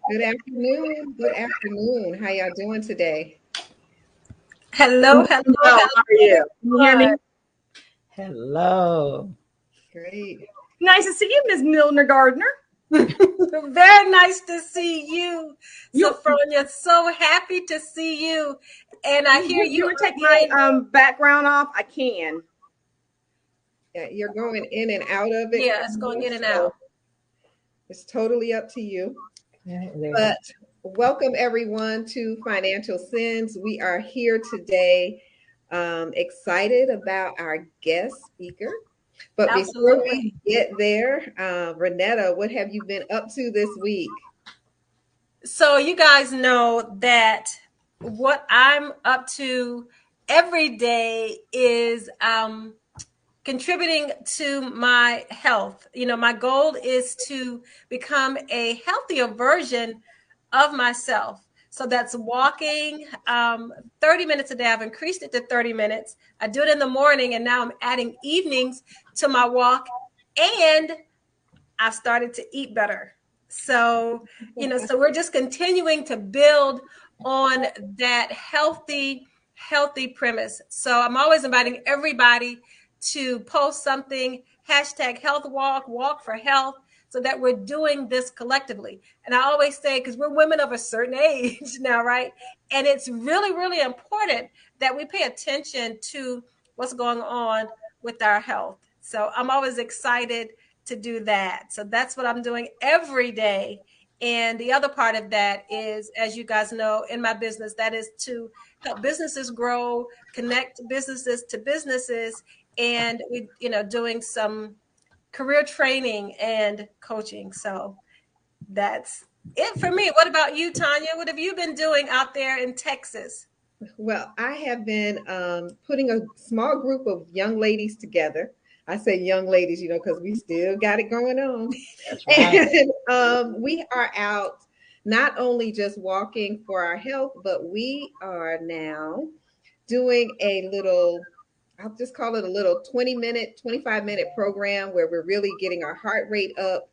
Good afternoon. Good afternoon. How y'all doing today? Hello, hello, Well, hello, how are you? Can you hear me? everyone. Hello. Great. Nice to see you, Miss Milner Gardner. Very nice to see you, You Sophronia. So happy to see you. And I hear you you would take are my in. background off? I can. Yeah, you're going in and out of it, Yeah, it's kind going of, in and so out. it's totally up to you. There. But welcome everyone to Financial Sins. We are here today, excited about our guest speaker. But before Absolutely. we get there, Renetta, what have you been up to this week? So, you guys know that what I'm up to every day is contributing to my health. My goal is to become a healthier version of myself. So that's walking 30 minutes a day. I've increased it to 30 minutes. I do it in the morning, and now I'm adding evenings to my walk. And I've started to eat better. So we're just continuing to build on that healthy premise. So I'm always inviting everybody to post something, hashtag health walk, walk for health, so that we're doing this collectively. And I always say, because we're women of a certain age now, right? And it's really, really important that we pay attention to what's going on with our health. So I'm always excited to do that. So that's what I'm doing every day. And the other part of that is, as you guys know, in my business, that is to help businesses grow, connect businesses to businesses, and doing some career training and coaching. So that's it for me. What about you, Tanya? What have you been doing out there in Texas? Well, I have been putting a small group of young ladies together. I say young ladies, because we still got it going on. That's right. And we are out not only just walking for our health, but we are now doing a little, I'll just call it a little 20-minute, 25-minute program where we're really getting our heart rate up.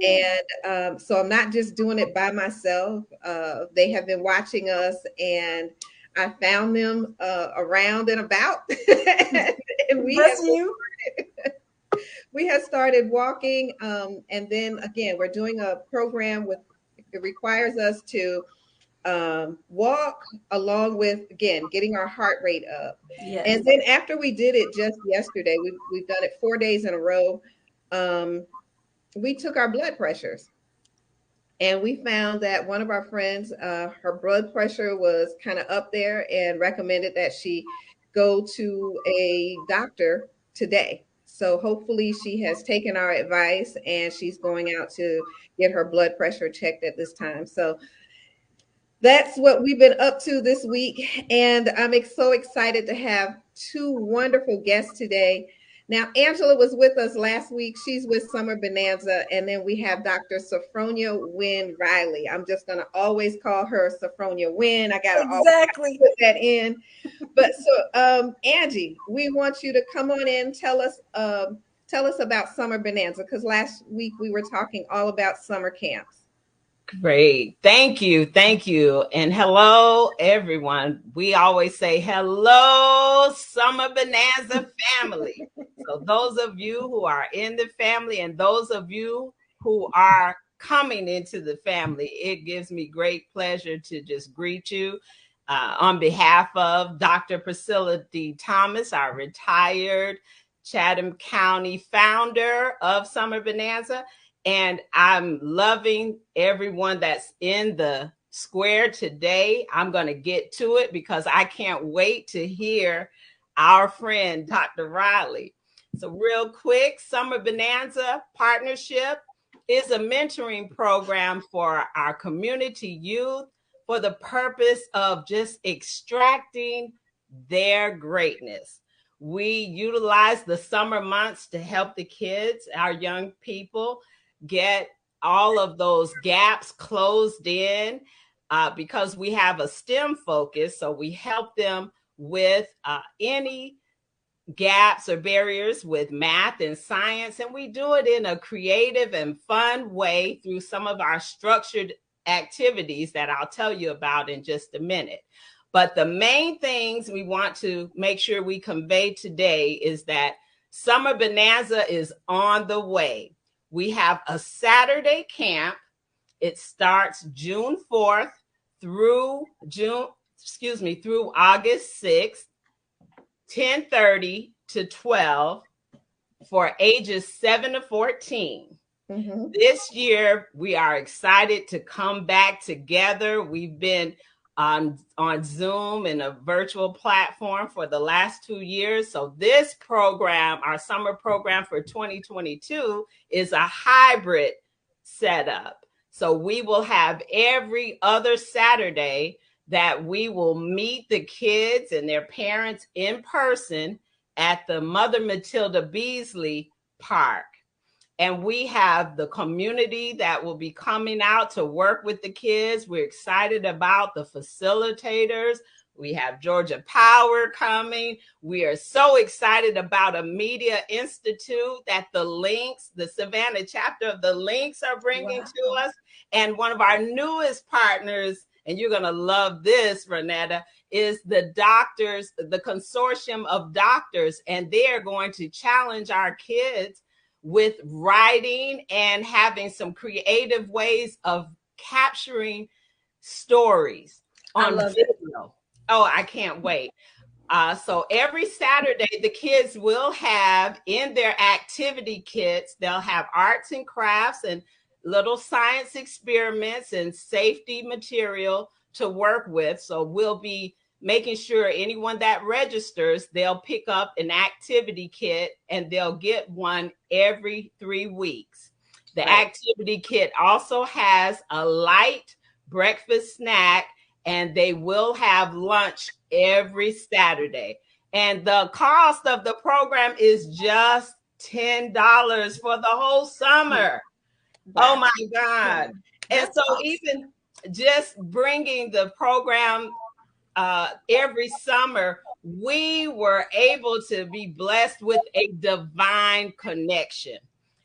And so I'm not just doing it by myself. They have been watching us, and I found them around and about, and Bless you. we have started walking. And then again, we're doing a program with it requires us to walk along with again getting our heart rate up. Yes. And then after we did it just yesterday, we've done it 4 days in a row. Um, we took our blood pressures. And we found that one of our friends, her blood pressure was kind of up there and recommended that she go to a doctor today. So hopefully she has taken our advice and she's going out to get her blood pressure checked at this time. So that's what we've been up to this week. And I'm so excited to have two wonderful guests today. Now, Angela was with us last week. She's with Summer Bonanza. And then we have Dr. Sophronia Wynn Riley. I'm just going to always call her Sophronia Wynn. I got to always Exactly. put that in. But so, Angie, we want you to come on in. Tell us about Summer Bonanza, because last week we were talking all about summer camps. Great. Thank you. Thank you. And hello, everyone. We always say hello, Summer Bonanza family. So, those of you who are in the family and those of you who are coming into the family, it gives me great pleasure to just greet you on behalf of Dr. Priscilla D. Thomas, our retired Chatham County founder of Summer Bonanza. And I'm loving everyone that's in the square today. I'm going to get to it because I can't wait to hear our friend, Dr. Riley. So, real quick, Summer Bonanza Partnership is a mentoring program for our community youth for the purpose of just extracting their greatness. We utilize the summer months to help the kids, our young people, get all of those gaps closed in because we have a STEM focus. So we help them with any gaps or barriers with math and science. And we do it in a creative and fun way through some of our structured activities that I'll tell you about in just a minute. But the main things we want to make sure we convey today is that Summer Bonanza is on the way. We have a Saturday camp. It starts June 4th through August 6th, 10:30 to 12 for ages 7 to 14. Mm-hmm. This year, we are excited to come back together. We've been on Zoom and a virtual platform for the last 2 years. So this program, our summer program for 2022, is a hybrid setup. So we will have every other Saturday that we will meet the kids and their parents in person at the Mother Matilda Beasley Park. And we have the community that will be coming out to work with the kids. We're excited about the facilitators. We have Georgia Power coming. We are so excited about a media institute that the Savannah chapter of the Links are bringing to us. And one of our newest partners, and you're going to love this, Renetta, is the consortium of doctors. And they're going to challenge our kids with writing and having some creative ways of capturing stories on video. Oh, I can't wait. So every Saturday, the kids will have in their activity kits, they'll have arts and crafts and little science experiments and safety material to work with. So we'll be making sure anyone that registers, they'll pick up an activity kit and they'll get one every 3 weeks. The activity kit also has a light breakfast snack, and they will have lunch every Saturday. And the cost of the program is just $10 for the whole summer. Oh my God. And so even just bringing the program every summer, we were able to be blessed with a divine connection.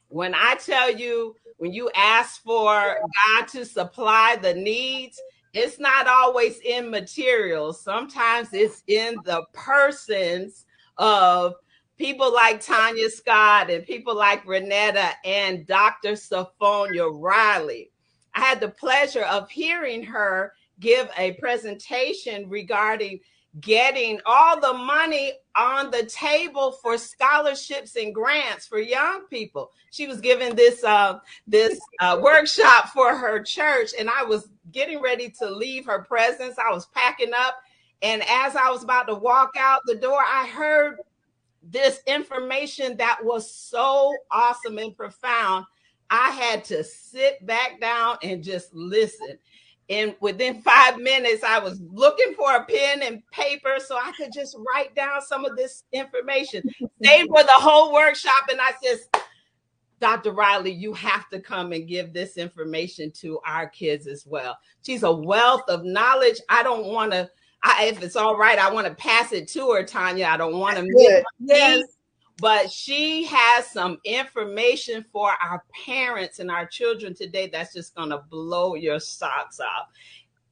When I tell you, when you ask for God to supply the needs, it's not always in materials. Sometimes it's in the persons of people like Tanya Scott and people like Renetta and Dr. Sophronia Riley. I had the pleasure of hearing her give a presentation regarding getting all the money on the table for scholarships and grants for young people. She was giving this workshop for her church, and I was getting ready to leave her presence. I was packing up, and as I was about to walk out the door, I heard this information that was so awesome and profound. I had to sit back down and just listen. And within 5 minutes, I was looking for a pen and paper so I could just write down some of this information. Stayed for the whole workshop, and I said, Dr. Riley, you have to come and give this information to our kids as well. She's a wealth of knowledge. I don't want to, if it's all right, I want to pass it to her, Tanya. I don't want to miss it. But she has some information for our parents and our children today that's just going to blow your socks off.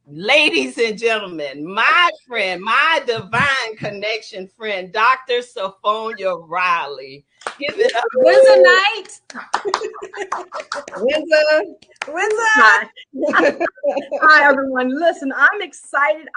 Ladies and gentlemen, my friend, my divine connection friend, Dr. Sophronia Riley. Give it up. Windsor. Hi, everyone. Listen, I'm excited.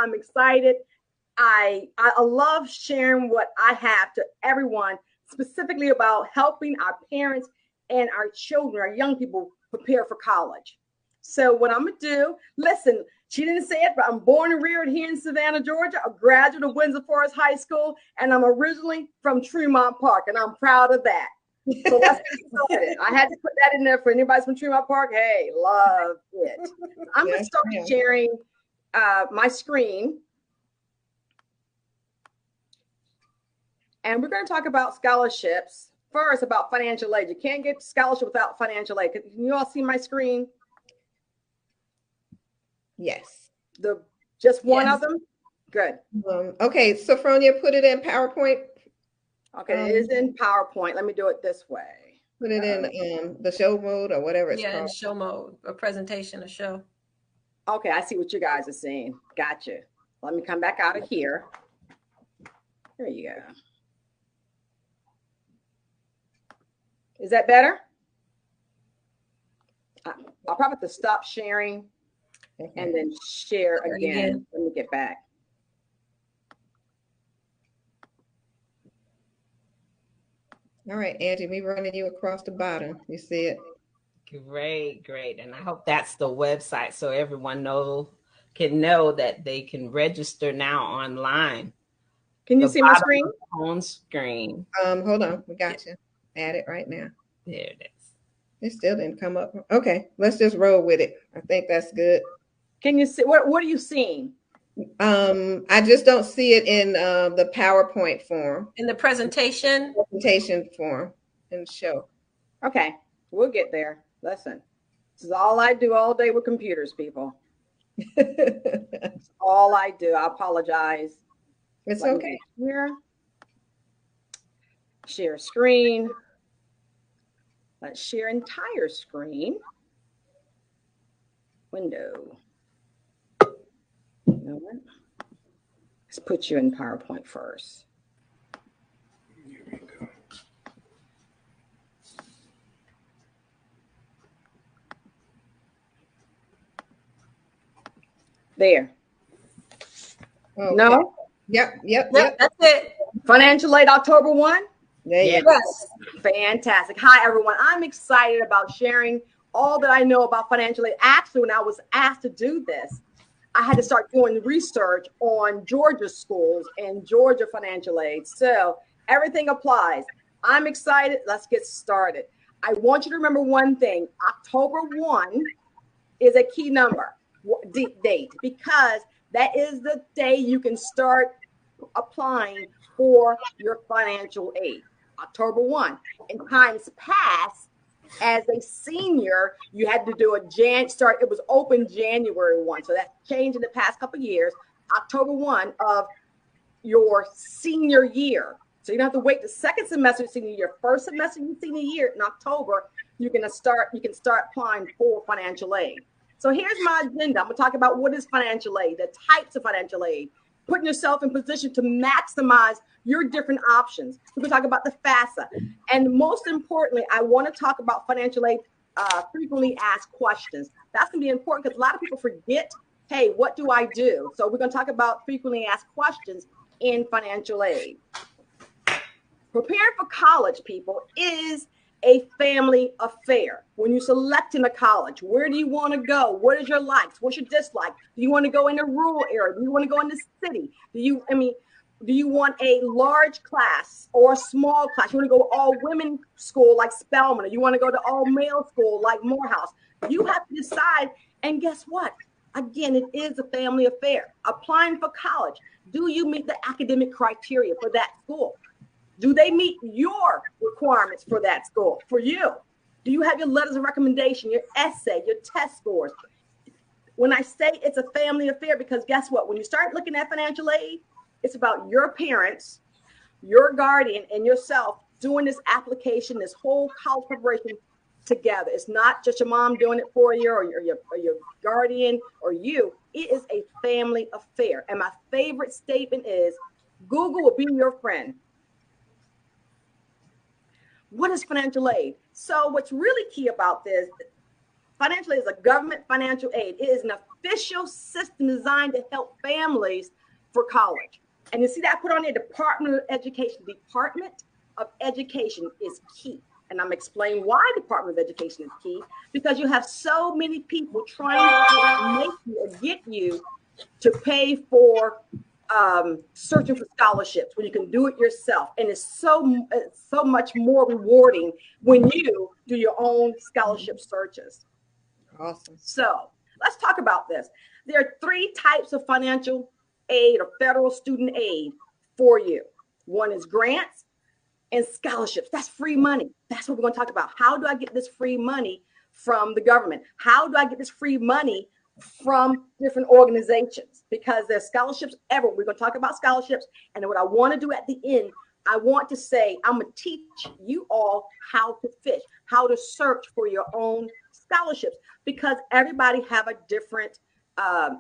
I love sharing what I have to everyone, specifically about helping our parents and our children, our young people, prepare for college. So what I'm going to do, listen, she didn't say it, but I'm born and reared here in Savannah, Georgia, a graduate of Windsor Forest High School, and I'm originally from Tremont Park, and I'm proud of that. So that's excited. I had to put that in there for anybody from Tremont Park. Hey, love it. I'm going to start sharing my screen. And we're going to talk about scholarships. First, about financial aid. You can't get scholarship without financial aid. Can you all see my screen? Yes. Just one of them? Good. Okay, Sophronia, put it in PowerPoint. Okay, it is in PowerPoint. Let me do it this way. Put it in the show mode or whatever it's called. Yeah, in show mode, a presentation, a show. Okay, I see what you guys are saying. Gotcha. Let me come back out of here. There you go. Is that better? I'll probably have to stop sharing and then share again. Let me get back. All right, Angie, me running you across the bottom. You see it? Great, great. And I hope that's the website so everyone can know that they can register now online. Can you see my screen? On screen. Hold on. We got you. Add it right now. There it is. It still didn't come up. Okay, let's just roll with it. I think that's good. Can you see what are you seeing? I just don't see it in the PowerPoint form. In the presentation form and show. Okay, we'll get there. Listen, this is all I do all day with computers, people. That's all I do. I apologize. It's okay. Here. Share screen. Let's share entire screen. Window. You know what? Let's put you in PowerPoint first. Here we go. There. Okay. No? Yep. That's it. Financial aid October 1? Yes. Fantastic. Hi, everyone. I'm excited about sharing all that I know about financial aid. Actually, when I was asked to do this, I had to start doing research on Georgia schools and Georgia financial aid. So everything applies. I'm excited. Let's get started. I want you to remember one thing. October 1 is a key number, date, because that is the day you can start applying for your financial aid. October 1. In times past, as a senior, you had to do it was open January 1. So that changed in the past couple of years. October 1 of your senior year. So you don't have to wait the second semester of senior year. First semester of senior year in October, you can start applying for financial aid. So here's my agenda. I'm going to talk about what is financial aid, the types of financial aid, putting yourself in position to maximize your different options. We're going to talk about the FAFSA. And most importantly, I want to talk about financial aid frequently asked questions. That's going to be important because a lot of people forget, hey, what do I do? So we're going to talk about frequently asked questions in financial aid. Preparing for college, people, is a family affair. When you're selecting a college, where do you want to go? What is your likes? What's your dislike? Do you want to go in a rural area? Do you want to go in the city? Do you want a large class or a small class? You want to go all women school like Spelman, or you want to go to all male school like Morehouse? You have to decide. And guess what? Again, it is a family affair. Applying for college. Do you meet the academic criteria for that school? Do they meet your requirements for that school, for you? Do you have your letters of recommendation, your essay, your test scores? When I say it's a family affair, because guess what? When you start looking at financial aid, it's about your parents, your guardian, and yourself doing this application, this whole college preparation together. It's not just your mom doing it for you or your guardian or you. It is a family affair. And my favorite statement is, Google will be your friend. What is financial aid? So what's really key about this, financial aid is a government financial aid. It is an official system designed to help families for college. And you see that I put on there, Department of Education. Department of Education is key. And I'm explaining why Department of Education is key, because you have so many people trying to make you or get you to pay for searching for scholarships when you can do it yourself. And it's so much more rewarding when you do your own scholarship searches. Awesome. So let's talk about this. There are 3 types of financial aid or federal student aid for you. One is grants and scholarships. That's free money. That's what we're going to talk about. How do I get this free money from the government? How do I get this free money from different organizations? Because there's scholarships everywhere. We're going to talk about scholarships. And what I want to do at the end, I want to say, I'm going to teach you all how to fish, how to search for your own scholarships, because everybody have a different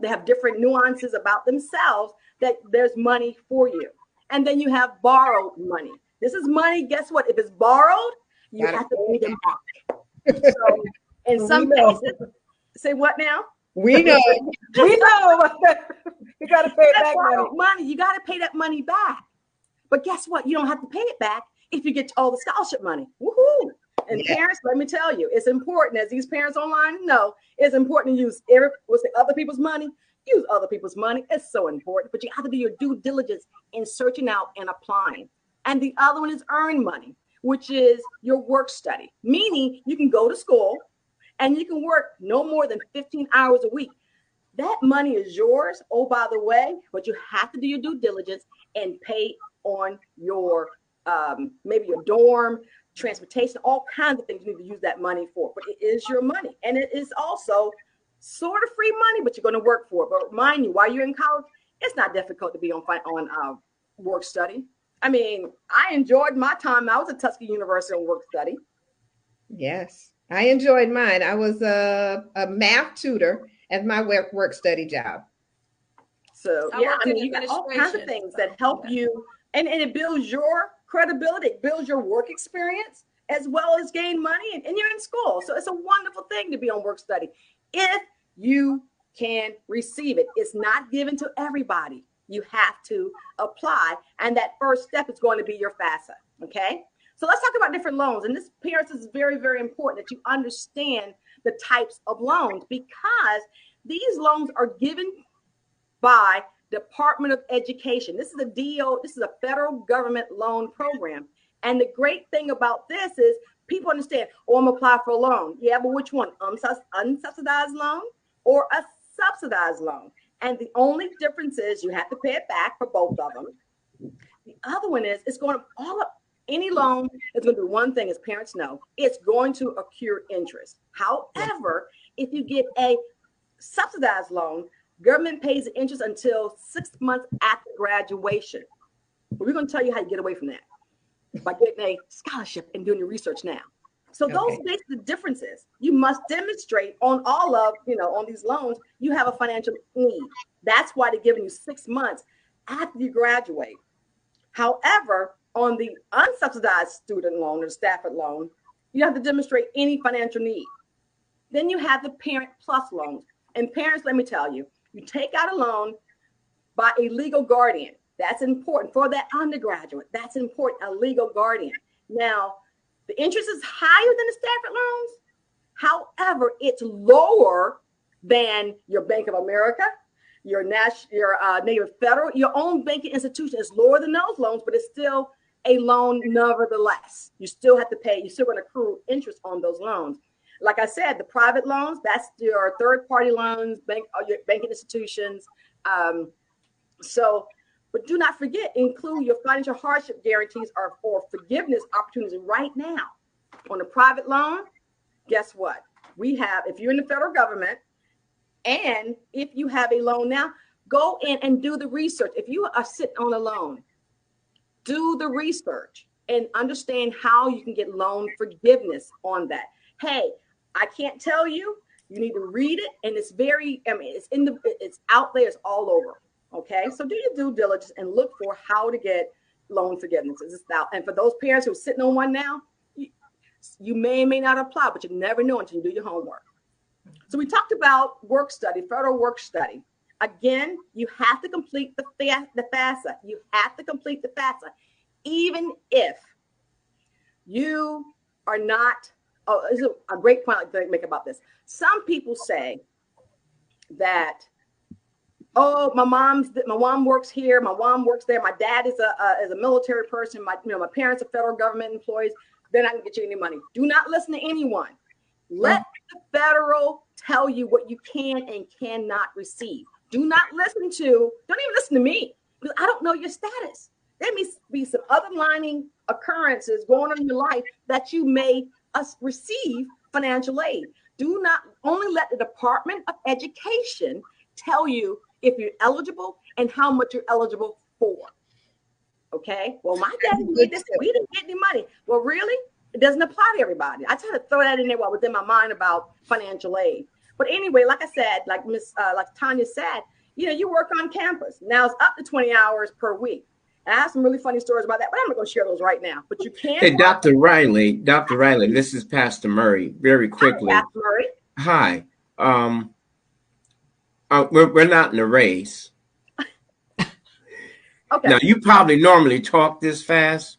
they have different nuances about themselves that there's money for you. And then you have borrowed money. This is money. Guess what? If it's borrowed, you have to pay them back. So in some cases, say what now? We know. We know. You got to pay it back. Money. You got to pay that money back. But guess what? You don't have to pay it back if you get all the scholarship money. Woohoo! And parents, let me tell you, it's important, as these parents online know, it's important to use other people's money. Use other people's money. It's so important. But you have to do your due diligence in searching out and applying. And the other one is earn money, which is your work study, meaning you can go to school and you can work no more than 15 hours a week. That money is yours. Oh, by the way, but you have to do your due diligence and pay on your maybe your dorm, transportation, all kinds of things you need to use that money for. But it is your money, and it is also sort of free money, but you're going to work for it. But mind you, while you're in college, it's not difficult to be on work study. I mean, I enjoyed my time. I was at Tuskegee University on work study. Yes, I enjoyed mine. I was a math tutor at my work study job. So yeah, I mean, you got all kinds of things that help you, and it builds your credibility, it builds your work experience, as well as gain money, and you're in school. So it's a wonderful thing to be on work study if you can receive it. It's not given to everybody. You have to apply, and that first step is going to be your FAFSA. Okay, so let's talk about different loans. And this, parents, is very, very important that you understand the types of loans, because these loans are given by Department of Education. This is this is a federal government loan program. And the great thing about this is people understand, oh, I'm applying for a loan. Yeah, but which one? Unsubsidized loan or a subsidized loan? And the only difference is you have to pay it back for both of them. The other one is it's going to any loan is going to do one thing, as parents know, it's going to accrue interest. However, if you get a subsidized loan, government pays the interest until 6 months after graduation. But we're going to tell you how you get away from that by getting a scholarship and doing your research now. So those basically the differences. You must demonstrate on all of, on these loans, you have a financial need. That's why they're giving you 6 months after you graduate. However, on the unsubsidized student loan or Stafford loan, you have to demonstrate any financial need. Then you have the Parent Plus loans. And parents, let me tell you, you take out a loan by a legal guardian. That's important for that undergraduate. That's important, a legal guardian. Now, the interest is higher than the Stafford loans. However, it's lower than your Bank of America, your Native Federal, your own banking institution is lower than those loans, but it's still a loan nevertheless. You still have to pay. You're still going to accrue interest on those loans. Like I said, the private loans, that's your third-party loans, your banking institutions. But do not forget, include your financial hardship guarantees or forgiveness opportunities right now. On a private loan, guess what? We have, if you're in the federal government, and if you have a loan now, go in and do the research. If you are sitting on a loan, do the research and understand how you can get loan forgiveness on that. Hey, I can't tell you. You need to read it, and it's it's out there. It's all over. Okay, so do your due diligence and look for how to get loan forgiveness. And for those parents who are sitting on one now, you may or may not apply, but you never know until you do your homework. So we talked about work study, federal work study. Again, you have to complete the FAFSA. You have to complete the FAFSA, even if you are not. Oh, this is a great point I'd like to make about this. Some people say that, oh, my mom works here, my mom works there, my dad is a military person, my parents are federal government employees, they're not gonna get you any money. Do not listen to anyone. Let the federal tell you what you can and cannot receive. Don't even listen to me, because I don't know your status. There may be some other lining occurrences going on in your life that you may receive financial aid. Do not only let the Department of Education tell you if you're eligible and how much you're eligible for. Okay. Well, my dad did this. We didn't get any money. Well, really? It doesn't apply to everybody. I try to throw that in there while within my mind about financial aid. But anyway, like I said, like Tanya said, you work on campus. Now it's up to 20 hours per week. And I have some really funny stories about that, but I'm not going to share those right now. But you can. Hey, Dr. Riley, this is Pastor Murray. Very quickly. Hi, Pastor Murray. Hi. We're not in a race. Okay. Now, you probably normally talk this fast,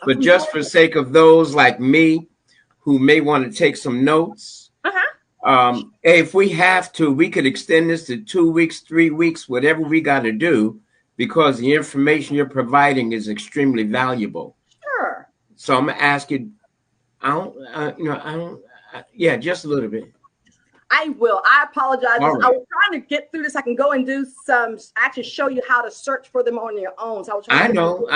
but just for sake of those like me who may want to take some notes, if we have to, we could extend this to 2 weeks, 3 weeks, whatever we got to do, because the information you're providing is extremely valuable. Sure. So I'm gonna ask you, just a little bit. I will. I apologize. Right. I was trying to get through this. I can go and do actually show you how to search for them on your own. So I know,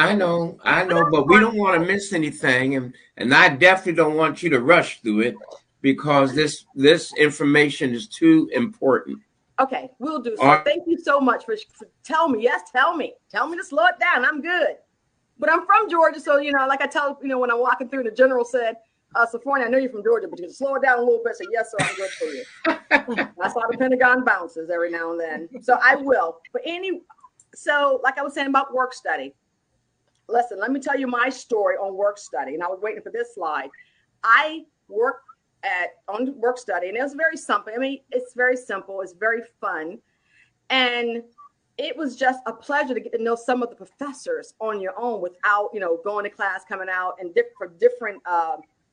but we don't want to miss anything, and I definitely don't want you to rush through it because this information is too important. Okay, we'll do so. Thank you so much for telling me. Yes, tell me to slow it down. I'm good. But I'm from Georgia, so like I tell when I'm walking through, the general said, Sophronia, I know you're from Georgia, but you can slow it down a little bit. So yes, sir, I'm good for you. I saw the Pentagon bounces every now and then. So I will. But so like I was saying about work study. Listen, let me tell you my story on work study. And I was waiting for this slide. I worked on work study, and it was very simple. I mean, it's very simple. It's very fun. And it was just a pleasure to get to know some of the professors on your own without, going to class, coming out, and for different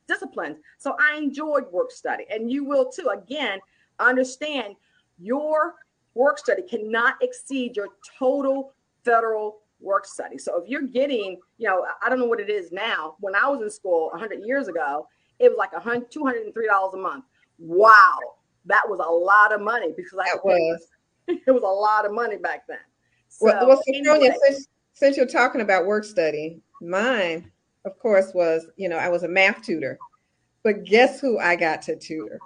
disciplines. So I enjoyed work study, and you will too. Again, understand your work study cannot exceed your total federal work study. So if you're getting, I don't know what it is now. When I was in school 100 years ago, it was like $203 a month. Wow, that was a lot of money because it was a lot of money back then. So, well, Sophronia, since you're talking about work study, mine, of course, was, I was a math tutor. But guess who I got to tutor?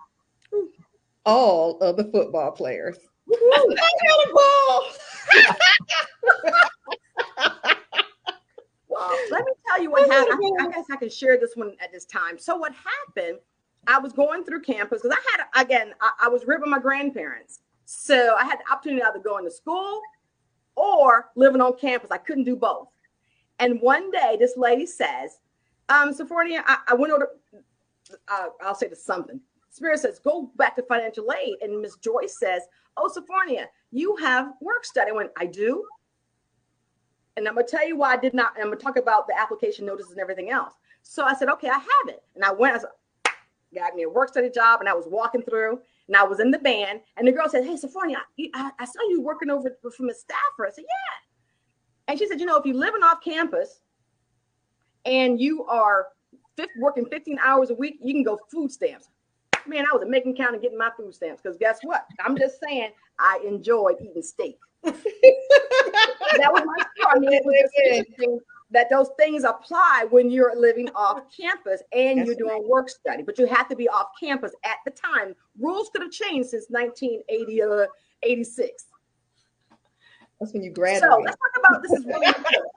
All of the football players. I got a ball. Well, let me tell you what happened. I guess I can share this one at this time. So what happened, I was going through campus because I was living with my grandparents. So I had the opportunity to either go into school or living on campus. I couldn't do both. And one day this lady says, Sophronia, I went over, I'll say this something. Spirit says, go back to financial aid. And Miss Joyce says, oh, Sophronia, you have work study. I went, I do. And I'm going to tell you why I did not. And I'm going to talk about the application notices and everything else. So I said, okay, I have it. And I got me a work study job, and I was walking through, and I was in the band. And the girl said, hey, Sophronia, I saw you working over from a staffer. I said, yeah. And she said, if you're living off campus and you are working 15 hours a week, you can go food stamps. Man, I was in Macon County getting my food stamps because guess what? I'm just saying I enjoyed eating steak. That was my story. I mean, it was interesting that those things apply when you're living off campus and you're doing work study, but you have to be off campus at the time. Rules could have changed since 1980 or 86. That's when you graduate. So let's talk about this. Is really important.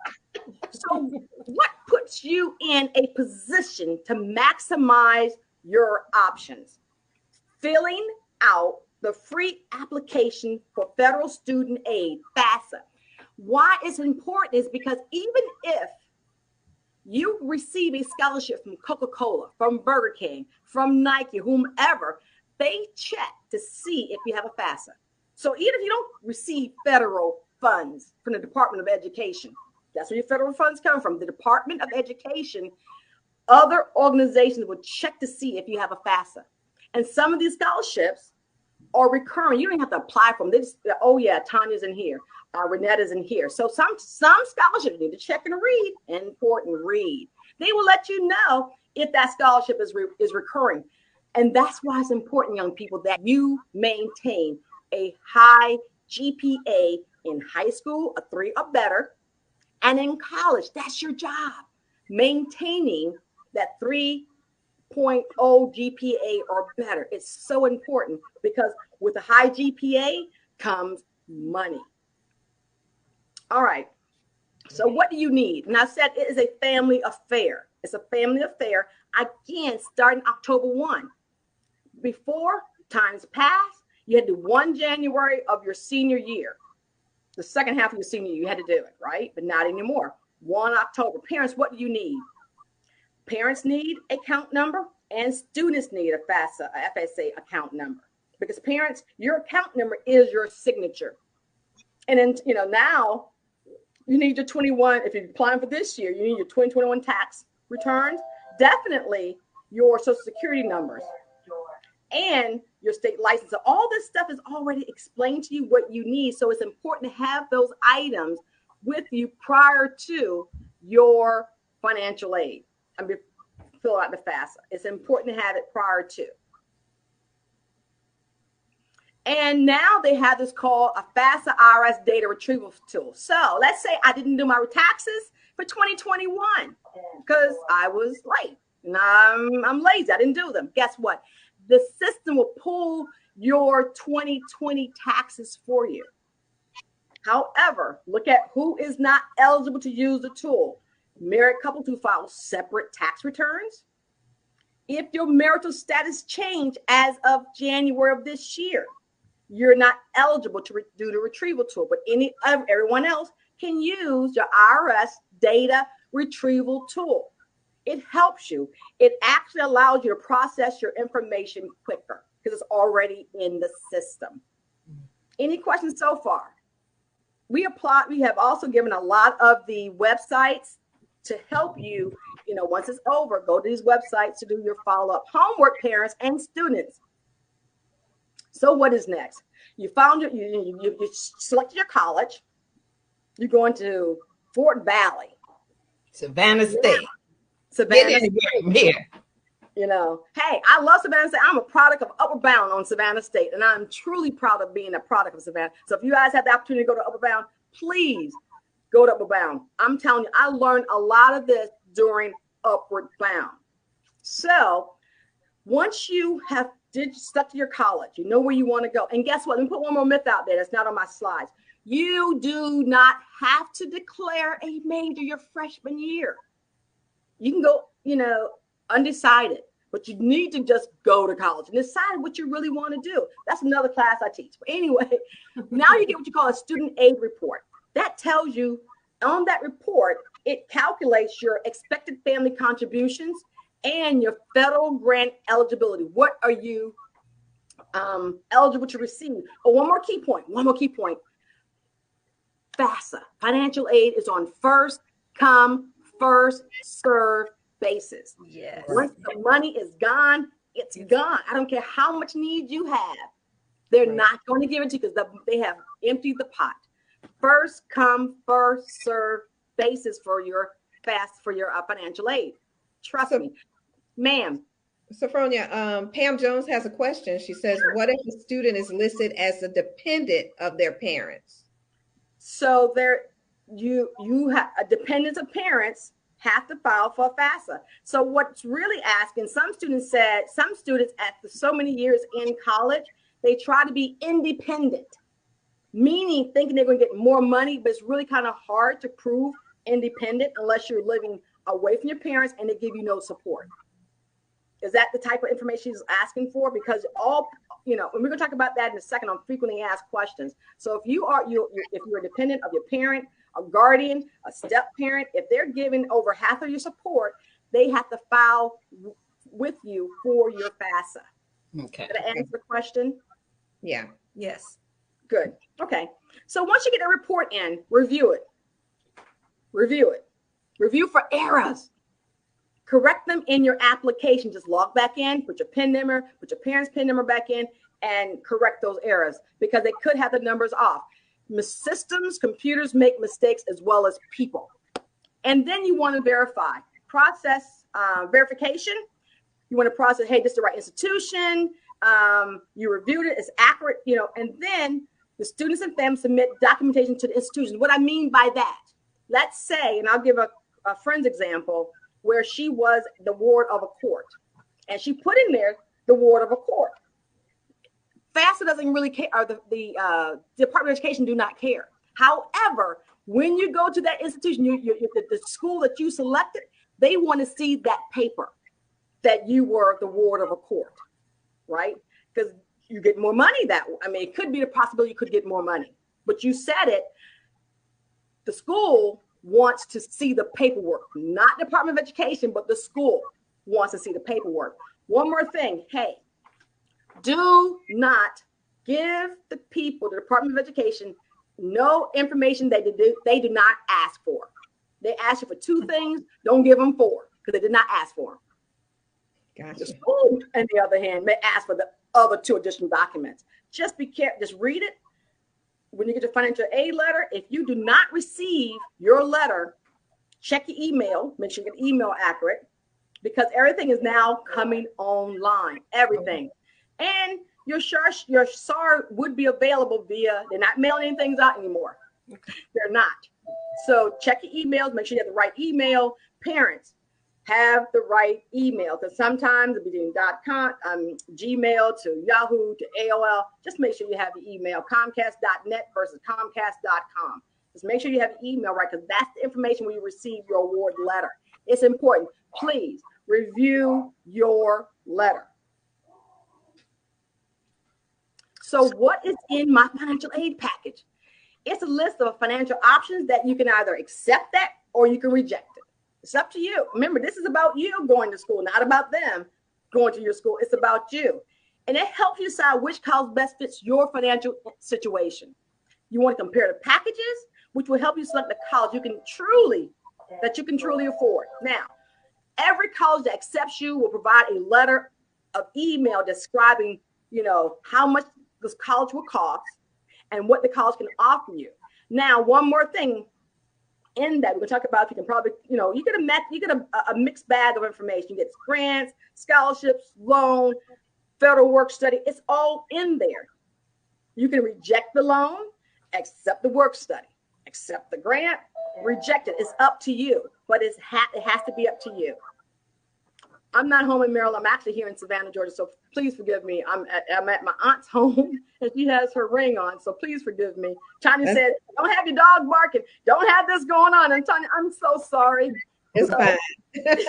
So what puts you in a position to maximize your options? Filling out the free application for federal student aid, FAFSA. Why it's important is because even if you receive a scholarship from Coca-Cola, from Burger King, from Nike, whomever, they check to see if you have a FAFSA. So even if you don't receive federal funds from the Department of Education, that's where your federal funds come from, the Department of Education, other organizations will check to see if you have a FAFSA. And some of these scholarships are recurring. You don't have to apply for them. They just, oh yeah, Tanya's in here. Renetta's in here. So some scholarships you need to check and read. Important, read. They will let you know if that scholarship is recurring. And that's why it's important, young people, that you maintain a high GPA in high school, a 3 or better, and in college. That's your job. Maintaining that 3.0 GPA or better. It's so important because with a high GPA comes money. All right. So what do you need? And I said it is a family affair. It's a family affair. Again, starting October 1. Before times past, you had to do 1 January of your senior year. The second half of your senior year, you had to do it, right? But not anymore. 1 October. Parents, what do you need? Parents need a account number and students need a FSA account number. Because parents, your account number is your signature. And then, now you need your 21, if you're applying for this year, you need your 2021 tax returns, definitely your social security numbers and your state license. So all this stuff is already explained to you what you need. So it's important to have those items with you prior to your financial aid. I mean, fill out the FAFSA. It's important to have it prior to. And now they have this called a FAFSA IRS data retrieval tool. So let's say I didn't do my taxes for 2021 because I was late and I'm lazy. I didn't do them. Guess what? The system will pull your 2020 taxes for you. However, look at who is not eligible to use the tool. Married couples who file separate tax returns. If your marital status changed as of January of this year, you're not eligible to do the retrieval tool, but everyone else can use your IRS data retrieval tool. It helps you. It actually allows you to process your information quicker because it's already in the system. Any questions so far? We have also given a lot of the websites to help you, once it's over, go to these websites to do your follow-up homework, parents and students. So what is next? You found you selected your college. You're going to Fort Valley. Savannah State. Savannah State. Here. Hey, I love Savannah State. I'm a product of Upward Bound on Savannah State, and I'm truly proud of being a product of Savannah. So if you guys have the opportunity to go to Upward Bound, please go to Upward Bound. I'm telling you, I learned a lot of this during Upward Bound. So once you have stuck to your college, you know where you want to go. And guess what? Let me put one more myth out there that's not on my slides. You do not have to declare a major your freshman year. You can go, undecided, but you need to just go to college and decide what you really want to do. That's another class I teach. But anyway, now you get what you call a student aid report. That tells you on that report, it calculates your expected family contributions and your federal grant eligibility. What are you eligible to receive? Oh, one more key point. FAFSA, financial aid, is on first come, first serve basis. Yes. Once the money is gone, it's gone. I don't care how much need you have. They're not going to give it to you because they have emptied the pot. First come, first serve basis for your financial aid. Trust me, ma'am. Sophronia, Pam Jones has a question. She says, what if the student is listed as a dependent of their parents? So you have a dependents of parents have to file for FAFSA. So what's really asking, some students after so many years in college, they try to be independent, meaning thinking they're going to get more money, but it's really kind of hard to prove independent unless you're living away from your parents and they give you no support. Is that the type of information he's asking for? Because and we're going to talk about that in a second on frequently asked questions. So if you're a dependent of your parent, a guardian, a step parent, if they're giving over half of your support, they have to file with you for your FAFSA. Okay. Did I answer the question? Yeah. Yes. Good. Okay. So once you get a report in, review it. Review for errors. Correct them in your application. Just log back in, put your PIN number, put your parents' PIN number back in, and correct those errors because they could have the numbers off. Systems, computers make mistakes as well as people. And then you want to verify. Process verification. You want to process, hey, this is the right institution. You reviewed it, it's accurate, and then the students and families submit documentation to the institution. What I mean by that, let's say, and I'll give a friend's example, where she was the ward of a court, and she put in there the ward of a court. FAFSA doesn't really care, or the Department of Education do not care. However, when you go to that institution, the school that you selected, they want to see that paper that you were the ward of a court, right? Because you get more money that way. I mean, it could be the possibility you could get more money, but you said it. The school wants to see the paperwork, not Department of Education, but the school wants to see the paperwork. One more thing. Hey, do not give the people, the Department of Education, no information they do not ask for. They ask you for 2 things. Don't give them 4 because they did not ask for them. Gotcha. The school, on the other hand, may ask for the other 2 additional documents. Just be careful. Just read it. When you get your financial aid letter, if you do not receive your letter, check your email. Make sure you get email accurate, because everything is now coming online. Everything. And your SAR would be available via, they're not mailing anything out anymore. They're not. So check your emails. Make sure you have the right email. Parents, have the right email, because sometimes it'll be doing .com, Gmail to Yahoo to AOL. Just make sure you have the email, Comcast.net versus Comcast.com. Just make sure you have the email right, because that's the information when you receive your award letter. It's important. Please review your letter. So what is in my financial aid package? It's a list of financial options that you can either accept that or you can reject it. It's up to you. Remember, this is about you going to school, not about them going to your school. It's about you. And it helps you decide which college best fits your financial situation. You want to compare the packages, which will help you select the college you can truly afford. Now, every college that accepts you will provide a letter of email describing, how much this college will cost and what the college can offer you. Now, one more thing. In that, we're going to talk about, you can probably, you get a mixed bag of information. You get grants, scholarships, loan, federal work study. It's all in there. You can reject the loan, accept the work study, accept the grant, reject it. It's up to you, but it has to be up to you. I'm not home in Maryland. I'm actually here in Savannah, Georgia. So please forgive me. I'm at my aunt's home and she has her ring on. So please forgive me. Tanya said, don't have your dog barking. Don't have this going on. And Tanya, I'm so sorry. It's fine. I did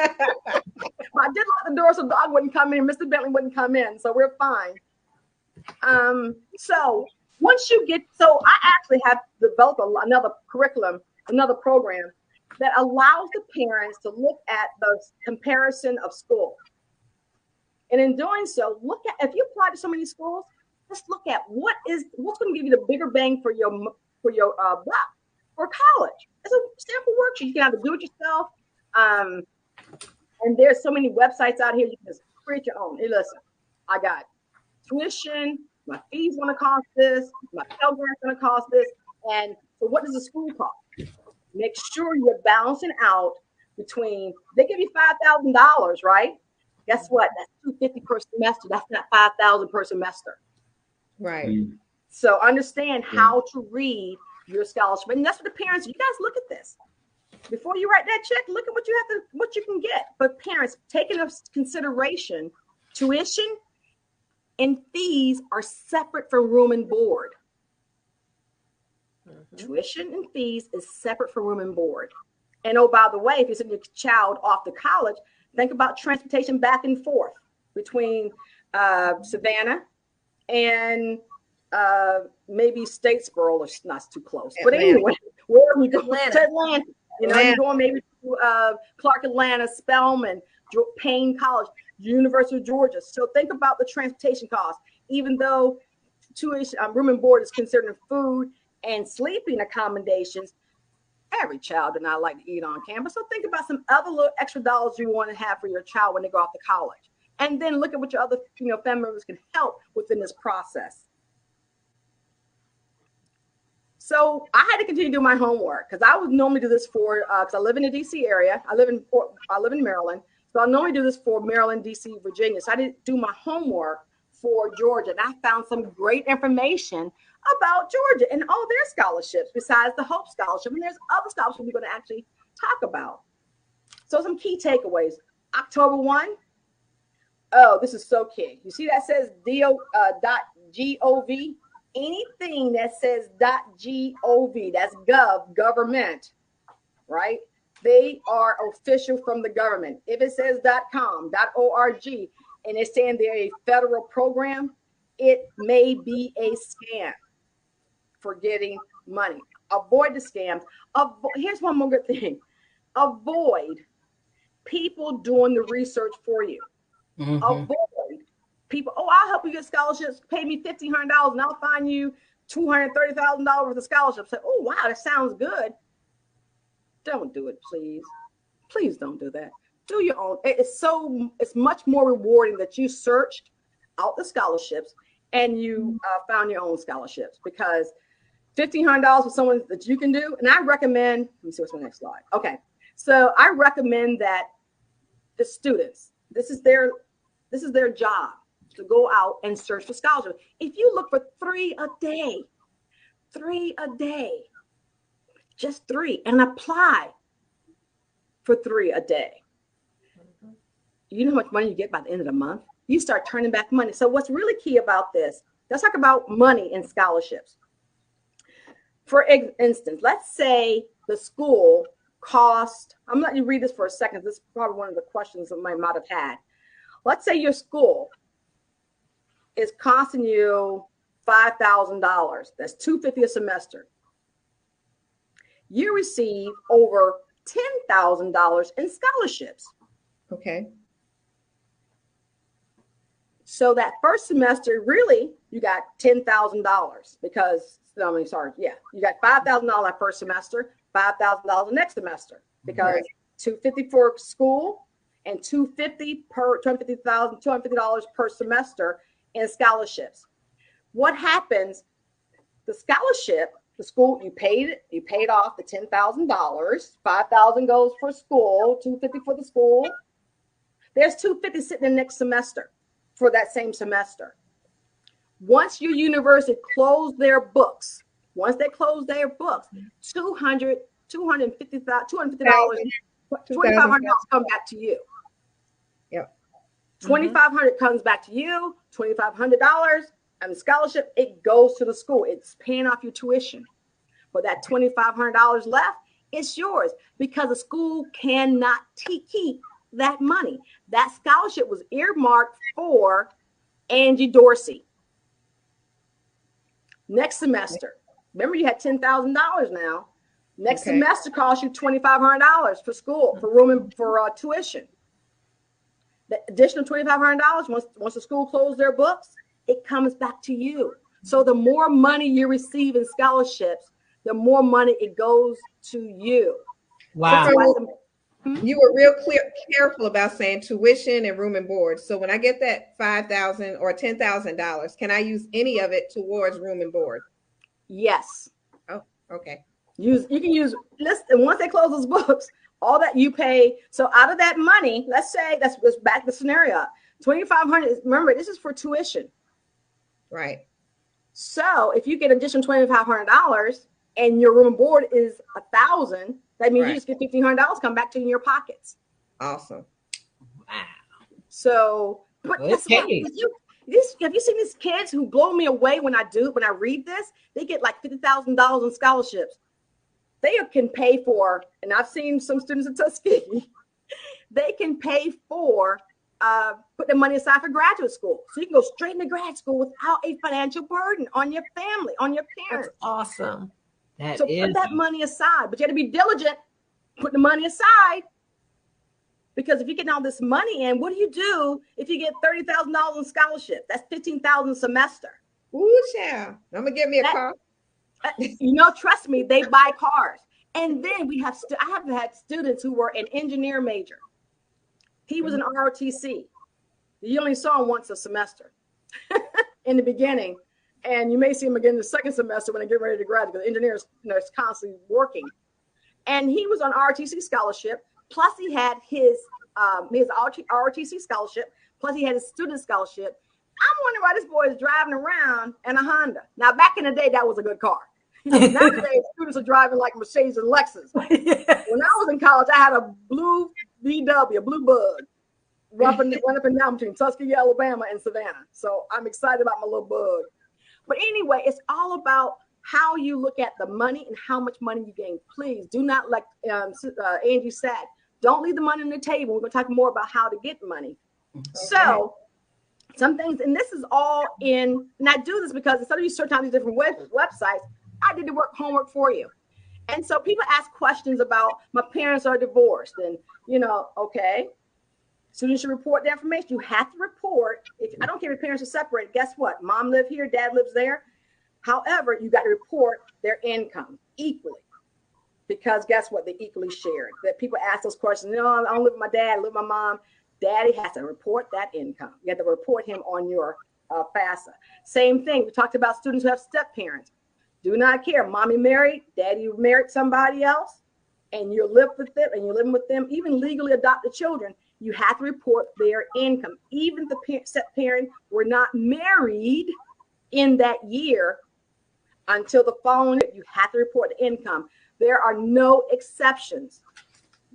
lock the door so the dog wouldn't come in. Mr. Bentley wouldn't come in. So we're fine. So once you I actually have developed another curriculum, another program that allows the parents to look at the comparison of school. And in doing so, if you apply to so many schools, just look at what's going to give you the bigger bang for your buck for college. It's a sample worksheet. You can either do it yourself. And there's so many websites out here. You can just create your own. Hey, listen, I got tuition. My fees going to cost this. My Pell Grant's going to cost this. And so what does the school cost? Make sure you're balancing out between, they give you $5,000, right? Guess what? That's $250 per semester. That's not $5,000 per semester. Right. Mm-hmm. So understand how to read your scholarship. And that's what the parents, you guys look at this. Before you write that check, look at what you can get. But parents, take into consideration, tuition and fees are separate from room and board. Tuition and fees is separate from room and board. And oh, by the way, if you're sending your child off to college, think about transportation back and forth between Savannah and maybe Statesboro, or not too close. But anyway, wherever we go, Atlanta. You're going maybe to Clark Atlanta, Spelman, Payne College, University of Georgia. So think about the transportation costs. Even though tuition, room and board is considered food and sleeping accommodations, every child does not like to eat on campus. So think about some other little extra dollars you want to have for your child when they go off to college. And then look at what your other family members can help within this process. So I had to continue to do my homework because I would normally do this because I live in the DC area. I live in Maryland. So I normally do this for Maryland, DC, Virginia. So I didn't do my homework for Georgia. And I found some great information about Georgia and all their scholarships besides the Hope Scholarship. And there's other scholarships we're going to actually talk about. So some key takeaways. October 1. Oh, this is so key. You see that says .gov? Anything that says .gov, that's government, right? They are official from the government. If it says .com, .org, and it's saying they're a federal program, it may be a scam for getting money. Avoid the scams. Here's one more good thing. Avoid people doing the research for you. Mm-hmm. Avoid people, I'll help you get scholarships. Pay me $1,500 and I'll find you $230,000 worth of scholarships. Say, oh, wow, that sounds good. Don't do it, please. Please don't do that. Do your own. It's much more rewarding that you searched out the scholarships and you found your own scholarships, because $1,500 for someone that you can do. And I recommend, let me see what's my next slide. Okay. So I recommend that the students, this is their job, to go out and search for scholarships. If you look for 3 a day, just 3, and apply for 3 a day. You know how much money you get by the end of the month? You start turning back money. So what's really key about this, let's talk about money and scholarships. For instance, let's say the school cost, I'm letting you read this for a second. This is probably one of the questions that I might have had. Let's say your school is costing you $5,000. That's $250 a semester. You receive over $10,000 in scholarships. Okay. So that first semester, really, you got $10,000 because, you got $5,000 that first semester, $5,000 the next semester, because right. $250 for school and $250 per semester in scholarships. What happens? The scholarship, the school, you paid off the $10,000, $5,000 goes for school, $250 for the school. There's $250 sitting in next semester for that same semester. Once your university closed their books, $250, $2,500 come back to you. Yep. $2,500 comes back to you, $2,500, and the scholarship, it goes to the school. It's paying off your tuition. But that $2,500 left, it's yours, because the school cannot keep that money. That scholarship was earmarked for Angie Dorsey. Next semester, remember you had $10,000 now. Next semester costs you $2,500 for school, for room and for tuition. The additional $2,500, once the school closed their books, it comes back to you. So the more money you receive in scholarships, the more money it goes to you. Wow. You were real careful about saying tuition and room and board. So when I get that $5,000 or $10,000, can I use any of it towards room and board? Yes. Oh, okay. You can use, listen, once they close those books, all that you pay. So out of that money, let's say let's back the scenario. $2,500. Remember, this is for tuition. Right. So if you get additional $2,500 and your room and board is $1,000, that means you just get $1,500 come back to you in your pockets. Awesome. Wow. So, but have you seen these kids who blow me away when I read this? They get like $50,000 in scholarships. They can pay for, and I've seen some students in Tuskegee, they can pay for put the money aside for graduate school. So you can go straight into grad school without a financial burden on your family, on your parents. That's awesome. So put that money aside, but you have to be diligent. Put the money aside, because if you get all this money in, what do you do if you get $30,000 in scholarship? That's $15,000 a semester. Ooh, child. I'm gonna get me a car. Trust me, they buy cars. And then I have had students who were an engineer major. He was an ROTC. You only saw him once a semester in the beginning. And you may see him again the second semester when they get ready to graduate, because engineers is constantly working. And he was on ROTC scholarship. Plus he had his ROTC scholarship. Plus he had his student scholarship. I'm wondering why this boy is driving around in a Honda. Now, back in the day, that was a good car. Nowadays, students are driving like Mercedes and Lexus. Yes. When I was in college, I had a blue VW, a blue bug, running up and down between Tuskegee, Alabama, and Savannah. So I'm excited about my little bug. But anyway, it's all about how you look at the money and how much money you gain. Please do not, like Angie said, don't leave the money on the table. We're going to talk more about how to get money. Okay. So Some things, and this is all in, and I do this because instead of you searching on these different websites, I did the homework for you. And so people ask questions about, my parents are divorced, and okay, students should report the information. You have to report. I don't care if your parents are separated. Guess what? Mom lives here, dad lives there. However, you got to report their income equally, because guess what? They equally shared. That people ask those questions. No, I don't live with my dad, I live with my mom. Daddy has to report that income. You have to report him on your FAFSA. Same thing. We talked about students who have step parents. Do not care. Mommy married, daddy married somebody else, and you live with them, and you're living with them. Even legally adopted children, you have to report their income. Even the step parent were not married in that year until the following year, you have to report the income. There are no exceptions.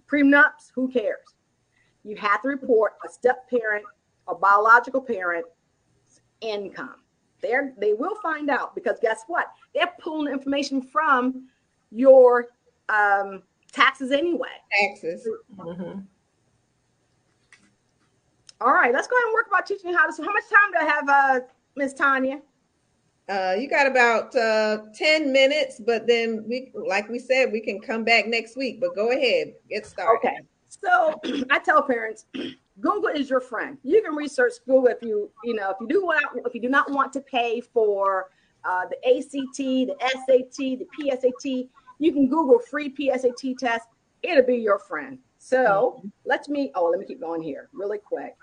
Prenups, who cares? You have to report a step parent, a biological parent's income. They will find out, because guess what? They're pulling information from your taxes anyway. Taxes. Mm-hmm. All right, let's go ahead and work about teaching how to. So how much time do I have, Miss Tanya? You got about 10 minutes, but then like we said, we can come back next week, but go ahead, get started. Okay. So I tell parents, Google is your friend. You can research Google if you do not want to pay for the ACT, the SAT, the PSAT. You can Google free PSAT test. It'll be your friend. So let me keep going here really quick.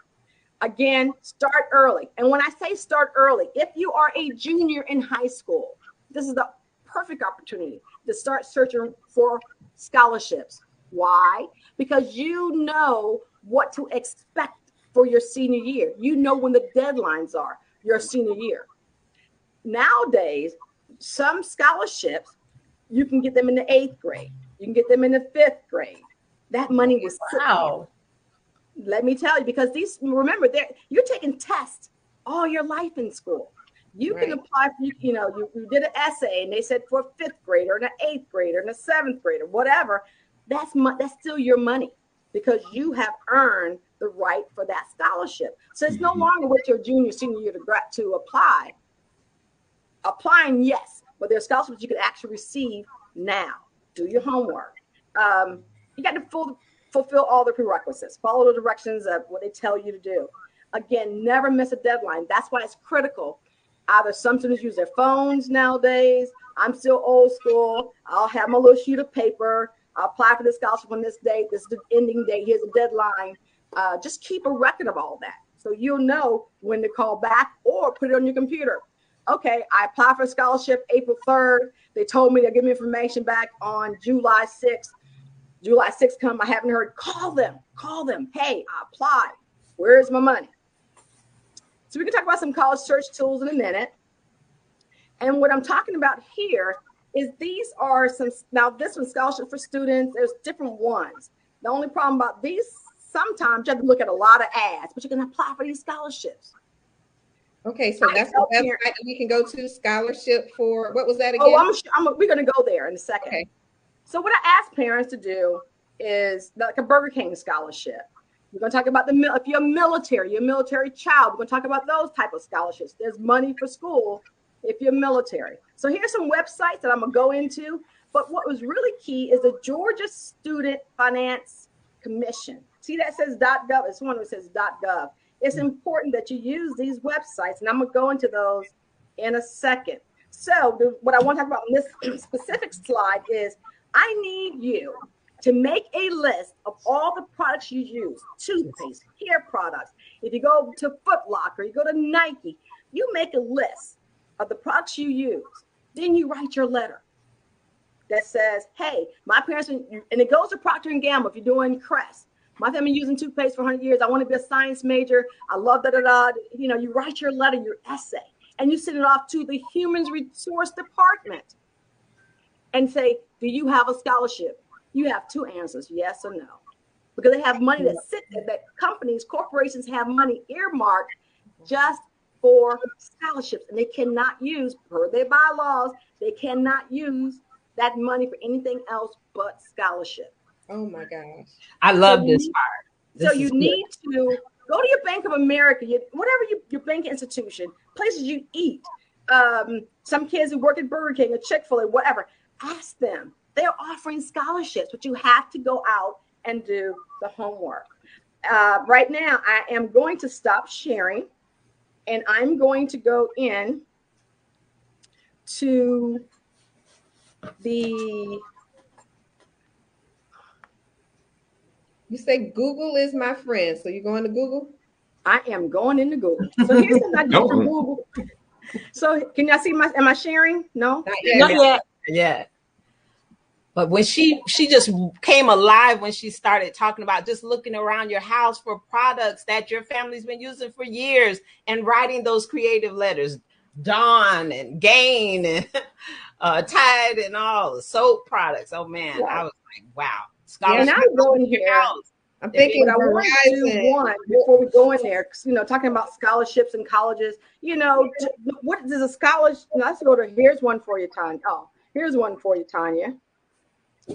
Again, start early. And when I say start early, if you are a junior in high school, this is the perfect opportunity to start searching for scholarships. Why? Because you know what to expect for your senior year. You know when the deadlines are your senior year. Nowadays, some scholarships, you can get them in the 8th grade. You can get them in the 5th grade. That money was Wow. Let me tell you, because remember, you're taking tests all your life in school. You can apply for, you did an essay and they said for a 5th grader and an 8th grader and a 7th grader, whatever. That's still your money, because you have earned the right for that scholarship. So it's no longer with your junior, senior year to apply. Applying, yes, but there's scholarships you can actually receive now. Do your homework. You got to fulfill all the prerequisites. Follow the directions of what they tell you to do. Again, never miss a deadline. That's why it's critical. Either some students use their phones nowadays. I'm still old school. I'll have my little sheet of paper. I'll apply for this scholarship on this date. This is the ending date. Here's a deadline. Just keep a record of all that, so you'll know when to call back, or put it on your computer. Okay, I applied for a scholarship April 3rd. They told me they'll give me information back on July 6th. July 6th come, I haven't heard. Call them. Hey, I applied. Where's my money? So we can talk about some college search tools in a minute. And what I'm talking about here is these are now this one's scholarship for students. There's different ones. The only problem about these, sometimes you have to look at a lot of ads, but you can apply for these scholarships. Okay, so that's the website that we can go to, scholarship for, what was that again? Oh, we're going to go there in a second. Okay. So what I ask parents to do is like a Burger King scholarship. We're going to talk about if you're a military child, we're going to talk about those type of scholarships. There's money for school if you're military. So here's some websites that I'm going to go into. But what was really key is the Georgia Student Finance Commission. See, that says .gov. It's one that says .gov. It's important that you use these websites, and I'm going to go into those in a second. So what I want to talk about on this specific slide is I need you to make a list of all the products you use, toothpaste, hair products. If you go to Foot Locker, you go to Nike, you make a list of the products you use. Then you write your letter that says, hey, my parents, and it goes to Procter & Gamble if you're doing Crest. My family using toothpaste for 100 years. I want to be a science major. I love da-da-da. You write your letter, your essay, and you send it off to the Human Resource Department and say, do you have a scholarship? You have 2 answers, yes or no. Because they have money that corporations have money earmarked just for scholarships. And they cannot use, per their bylaws, they cannot use that money for anything else but scholarship. Oh my gosh. I love this part. So you need to Go to your Bank of America, your bank institution, places you eat. Some kids who work at Burger King or Chick-fil-A, whatever. Ask them. They're offering scholarships, but you have to go out and do the homework. Right now, I am going to stop sharing, and I'm going to go in to the. You say Google is my friend, so you're going to Google? I am going into Google. So here's what I did for Google. So can y'all see am I sharing? No? Not yet. Yeah. But when she just came alive when she started talking about just looking around your house for products that your family's been using for years and writing those creative letters, Dawn and Gain and Tide and all the soap products. Oh man, I was like, wow. And I'm going here. I'm thinking I want to do one before we go in there, talking about scholarships and colleges. What does a scholarship? Let's go to. Here's one for you, Tanya. Oh, here's one for you, Tanya.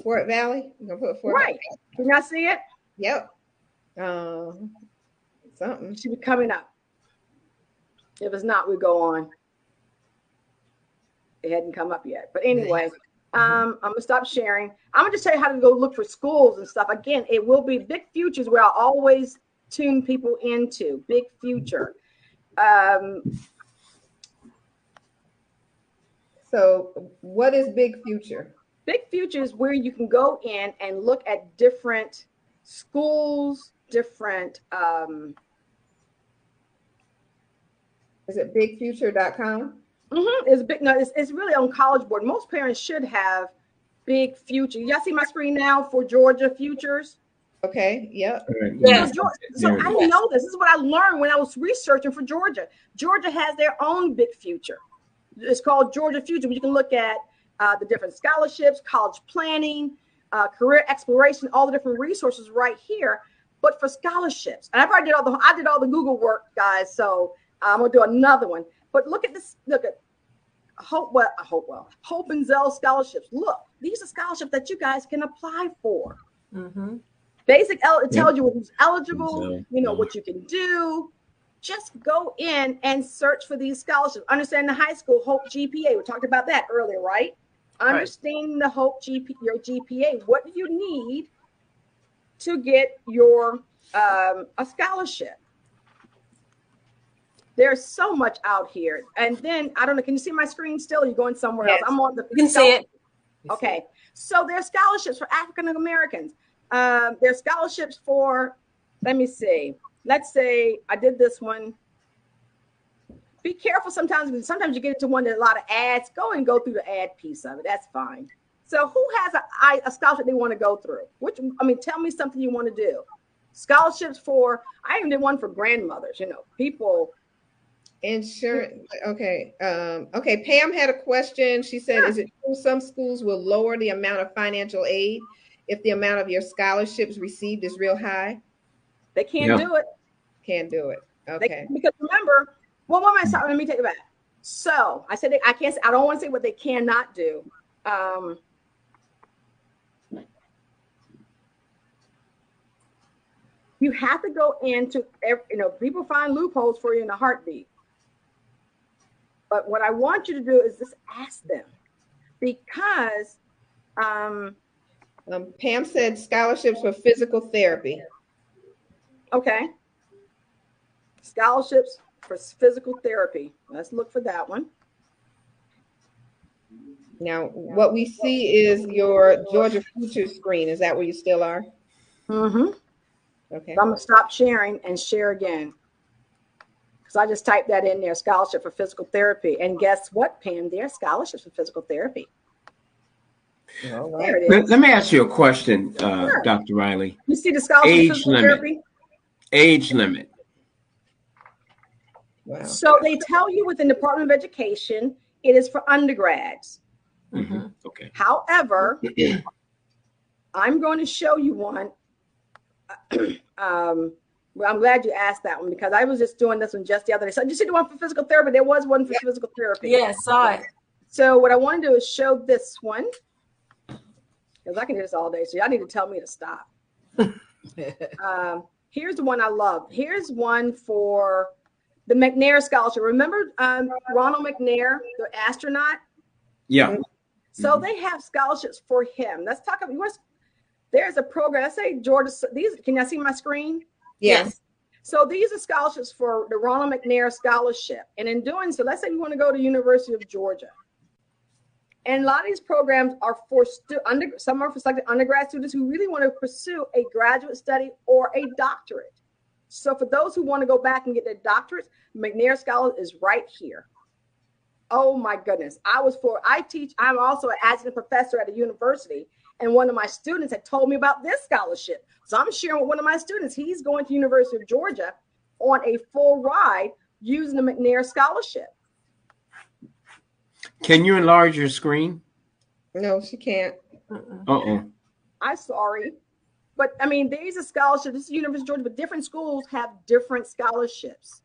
Fort Valley. I'm gonna put Fort right. Valley. Can y'all see it? Yep. Something should be coming up. If it's not, we go on. It hadn't come up yet, but anyway. I'm gonna stop sharing. I'm gonna just tell you how to go look for schools and stuff. Again, it will be Big Futures where I always tune people into Big Future. So what is Big Future? Big Future is where you can go in and look at different schools, different. Is it bigfuture.com? It's big. No, it's really on College Board. Most parents should have Big Future. Y'all see my screen now for Georgia Futures? Okay. Yep. Yes. So I didn't know this. This is what I learned when I was researching for Georgia. Georgia has their own Big Future. It's called Georgia Future. You can look at the different scholarships, college planning, career exploration, all the different resources right here. But for scholarships, and I did all the Google work, guys. So I'm gonna do another one. But look at this. Look at Hope and Zell scholarships. Look, these are scholarships that you guys can apply for. Mm-hmm. It tells you who's eligible. What you can do. Just go in and search for these scholarships. Understand the high school Hope GPA. We talked about that earlier, right? Understanding the Hope your GPA. What do you need to get your a scholarship? There's so much out here. And then, I don't know, can you see my screen still? Or are you going somewhere else? I'm on the. You can see it. Okay. So there's scholarships for African Americans. There's scholarships for, let me see. Let's say I did this one. Be careful sometimes, because sometimes you get into one that a lot of ads. Go through the ad piece of it. That's fine. So who has a scholarship they want to go through? Tell me something you want to do. Scholarships for, I even did one for grandmothers, people. Insurance. Okay. Okay. Pam had a question. She said, is it true some schools will lower the amount of financial aid if the amount of your scholarships received is real high? They can't do it. Can't do it. Okay. Because remember, let me take it back. So I said, I don't want to say what they cannot do. You have to go into, people find loopholes for you in a heartbeat. But what I want you to do is just ask them, because Pam said scholarships for physical therapy. Okay. Scholarships for physical therapy. Let's look for that one. Now, what we see is your Georgia Future screen. Is that where you still are? Mm-hmm. Okay. So I'm going to stop sharing and share again. Because I just typed that in there, scholarship for physical therapy. And guess what, Pam? There are scholarships for physical therapy. All right. There it is. Let me ask you a question, sure. Dr. Riley. You see the scholarship for physical therapy? Age limit. Wow. So they tell you within the Department of Education, it is for undergrads. Mm-hmm. Okay. However, I'm going to show you one. Well, I'm glad you asked that one, because I was just doing this one just the other day. So did you see the one for physical therapy? There was one for physical therapy. Yeah, saw it. So what I want to do is show this one, because I can do this all day. So y'all need to tell me to stop. Here's the one I love. Here's one for the McNair Scholarship. Remember Ronald McNair, the astronaut? Yeah. So they have scholarships for him. Let's talk about there's a program. Let's say Georgia. Can y'all see my screen? Yes. So these are scholarships for the Ronald McNair Scholarship. And in doing so, let's say you want to go to University of Georgia. And a lot of these programs are for some are for selected undergrad students who really want to pursue a graduate study or a doctorate. So for those who want to go back and get their doctorates, McNair Scholar is right here. Oh my goodness. I'm also an adjunct professor at a university. And one of my students had told me about this scholarship. So I'm sharing with one of my students. He's going to University of Georgia on a full ride using the McNair Scholarship. Can you enlarge your screen? No, she can't. Uh-oh. I'm sorry. But I mean, there's a scholarship. This is University of Georgia, but different schools have different scholarships.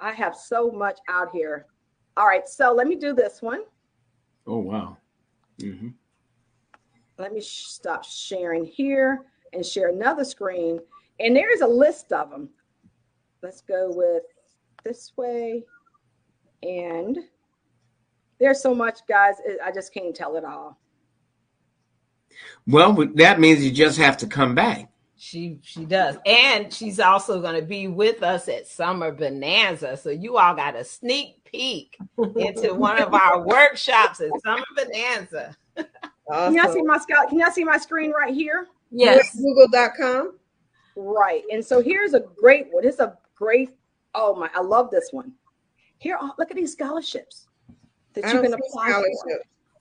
I have so much out here. All right, so let me do this one. Oh, wow. Mm-hmm. Let me stop sharing here and share another screen. And there's a list of them. Let's go with this way. And there's so much, guys. I just can't tell it all. Well, that means you just have to come back. She does. And she's also going to be with us at Summer Bonanza. So you all got a sneak peek into one of our workshops at Summer Bonanza. Can Awesome. y'all see my screen right here? Yes. Google.com. Right. And so here's a great one. It's a great, I love this one. Here, look at these scholarships that you can apply for.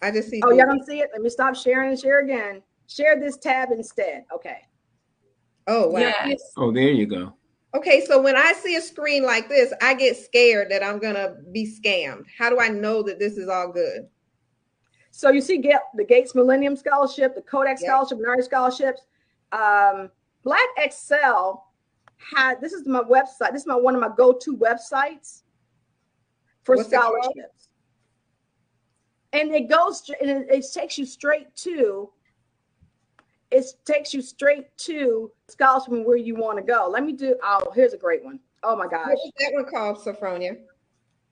I just see. Y'all don't see it? Let me stop sharing and share again. Share this tab instead. Okay. Oh, wow. Yes. Oh, there you go. Okay, so when I see a screen like this, I get scared that I'm going to be scammed. How do I know that this is all good? So you see the Gates Millennium Scholarship, the Kodak Scholarship, Nari Scholarships. Black Excel this is my website. This is one of my go-to websites for scholarships. And it takes you straight to scholarship and where you want to go. Here's a great one. Oh my gosh. What was that one called, Sophronia?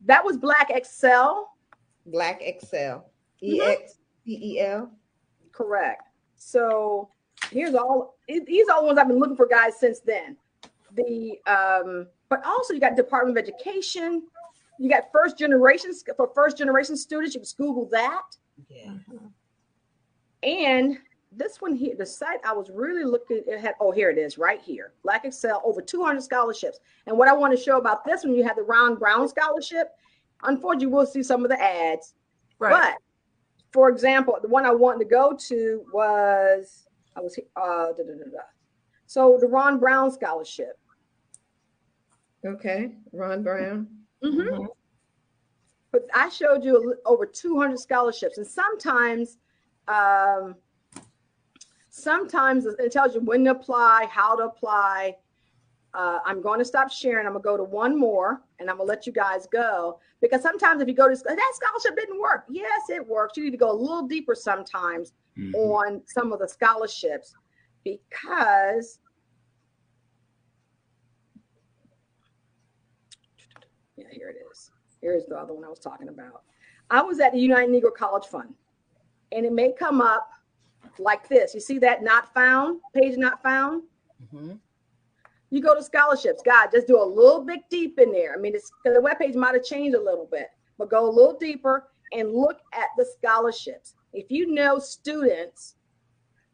That was Black Excel. Black Excel. EXCEL. Correct. So these are all the ones I've been looking for, guys, since then. But also you got Department of Education. You got first generation students. You can Google that. Yeah. And this one here, the site I was really looking at, here it is right here. Black Excel, over 200 scholarships. And what I want to show about this one, you have the Ron Brown Scholarship. Unfortunately, we'll see some of the ads. Right. But for example, the one I wanted to go to was, so the Ron Brown Scholarship. Okay, Ron Brown. Mm-hmm. But I showed you over 200 scholarships, and sometimes it tells you when to apply, how to apply. I'm going to stop sharing. I'm going to go to one more, and I'm going to let you guys go. Because sometimes if you go to that scholarship didn't work. Yes, it works. You need to go a little deeper sometimes on some of the scholarships, because here it is. Here's the other one I was talking about. I was at the United Negro College Fund, and it may come up like this. You see that not found, page not found? Mm-hmm. You go to scholarships. God, just do a little bit deep in there. I mean, the webpage might have changed a little bit, but go a little deeper and look at the scholarships. If you know students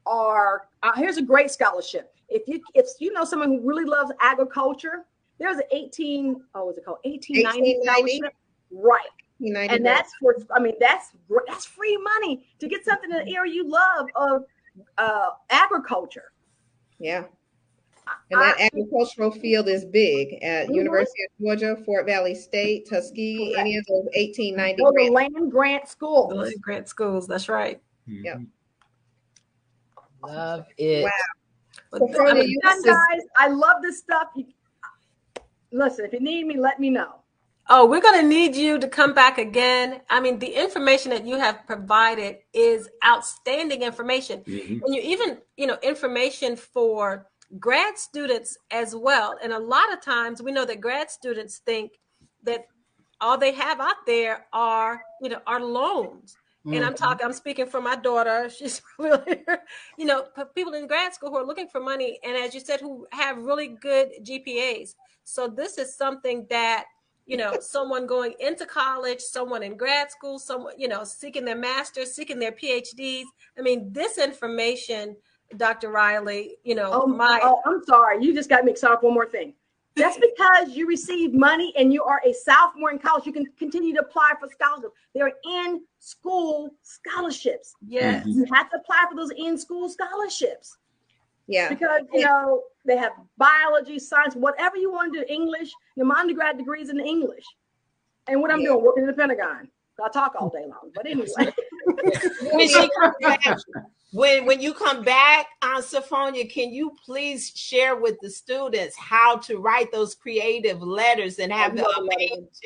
are, here's a great scholarship. If you know someone who really loves agriculture, there's an 1890 scholarship. Right. And that's that's free money to get something in the area you love of agriculture. Yeah. And that agricultural field is big at University of Georgia, Fort Valley State, Tuskegee, any of those 1890 those land grant schools. Land grant schools, that's right. Yep. Love it. Wow. So guys, I love this stuff. Listen, if you need me, let me know. Oh, we're going to need you to come back again. I mean, the information that you have provided is outstanding information. Mm-hmm. And you even, information for grad students as well. And a lot of times we know that grad students think that all they have out there are, are loans. And I'm speaking for my daughter. She's really, people in grad school who are looking for money. And as you said, who have really good GPAs. So this is something that, someone going into college, someone in grad school, someone, seeking their master's, seeking their PhDs. I mean, this information, Dr. Riley, I'm sorry. You just got me excited for one more thing. That's because you receive money and you are a sophomore in college. You can continue to apply for scholarships. They're in-school scholarships. Yes. You have to apply for those in-school scholarships. Yeah. Because, they have biology, science, whatever you want to do, English. My undergrad degree is in English. And what I'm doing, working in the Pentagon. I talk all day long. But anyway. When you come back, Sophronia, can you please share with the students how to write those creative letters and have a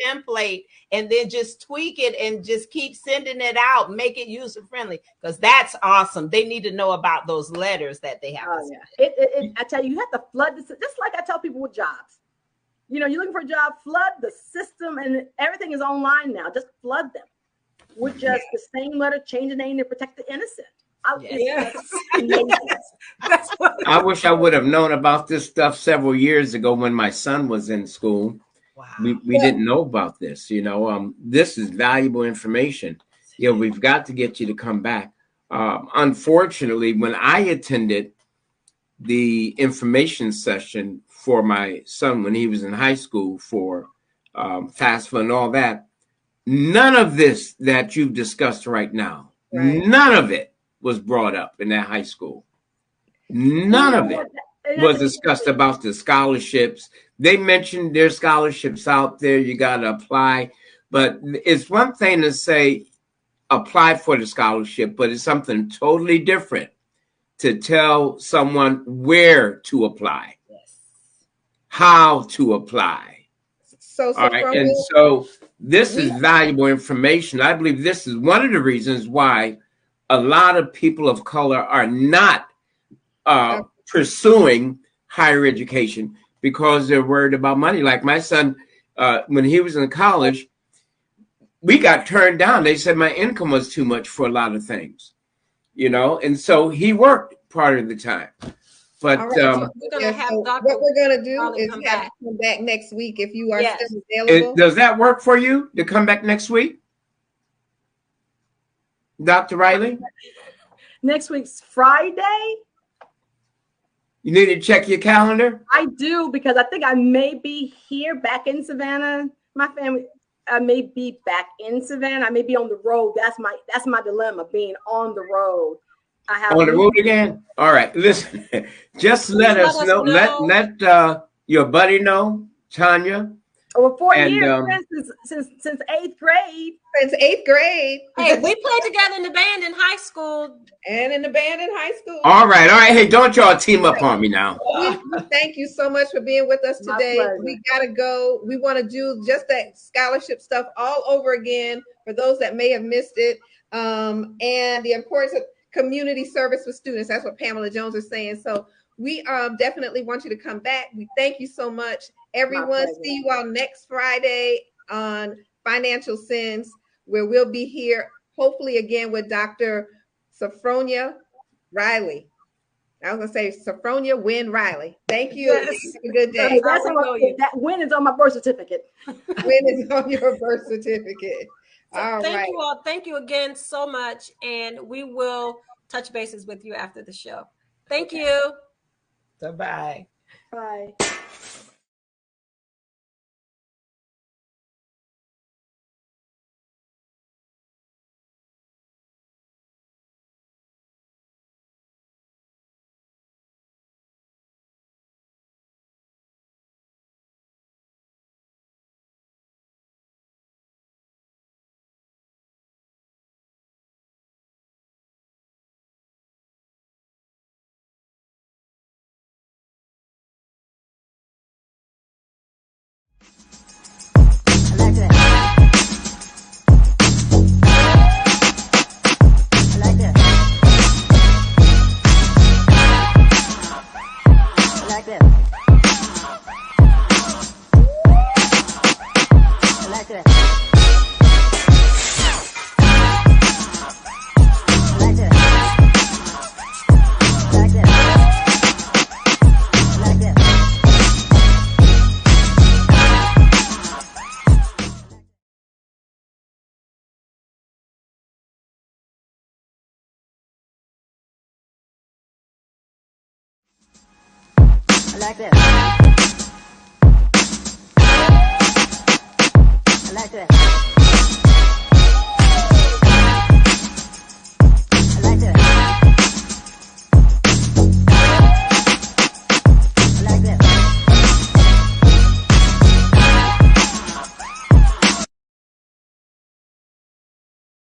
template, and then just tweak it and just keep sending it out, make it user friendly, because that's awesome. They need to know about those letters that they have. I tell you, you have to flood this, just like I tell people with jobs. You're looking for a job, flood the system, and everything is online now. Just flood them with just the same letter, change the name to protect the innocent. I wish I would have known about this stuff several years ago when my son was in school. Wow. We didn't know about this. This is valuable information. We've got to get you to come back. Unfortunately, when I attended the information session for my son when he was in high school for FAFSA and all that, none of this that you've discussed right now, none of it was brought up in that high school. None of it was discussed about the scholarships. They mentioned there's scholarships out there. You got to apply. But it's one thing to say apply for the scholarship, but it's something totally different to tell someone where to apply, how to apply. All right. And so this is valuable information. I believe this is one of the reasons why a lot of people of color are not pursuing higher education, because they're worried about money. Like my son, when he was in college, we got turned down. They said my income was too much for a lot of things, and so he worked part of the time. But what we're going to do is have him come back next week if you are still available. Does that work for you to come back next week? Dr. Riley? Next week's Friday. You need to check your calendar? I do, because I think I may be here back in Savannah. My family, I may be back in Savannah. I may be on the road. That's my dilemma, being on the road. On the road again? All right. Listen, just let us know. Let your buddy know, Tanya. Over 4 years since eighth grade. Since eighth grade. Hey, we played together in the band in high school. And in the band in high school. All right. Hey, don't y'all team up on me now. Thank you so much for being with us today. We got to go. We want to do just that scholarship stuff all over again for those that may have missed it. And the importance of community service with students. That's what Pamela Jones is saying. So we definitely want you to come back. We thank you so much. Everyone, see you all next Friday on Financial Sins, where we'll be here hopefully again with Dr. Sophronia Riley. I was going to say Sophronia Wynn Riley. Thank you. Yes. Have a good day. That Wynn is on my birth certificate. Wynn is on your birth certificate. Thank you all. Thank you again so much. And we will touch bases with you after the show. Thank you. Bye-bye. Bye. this. Like this. Like this. Like this. Like this.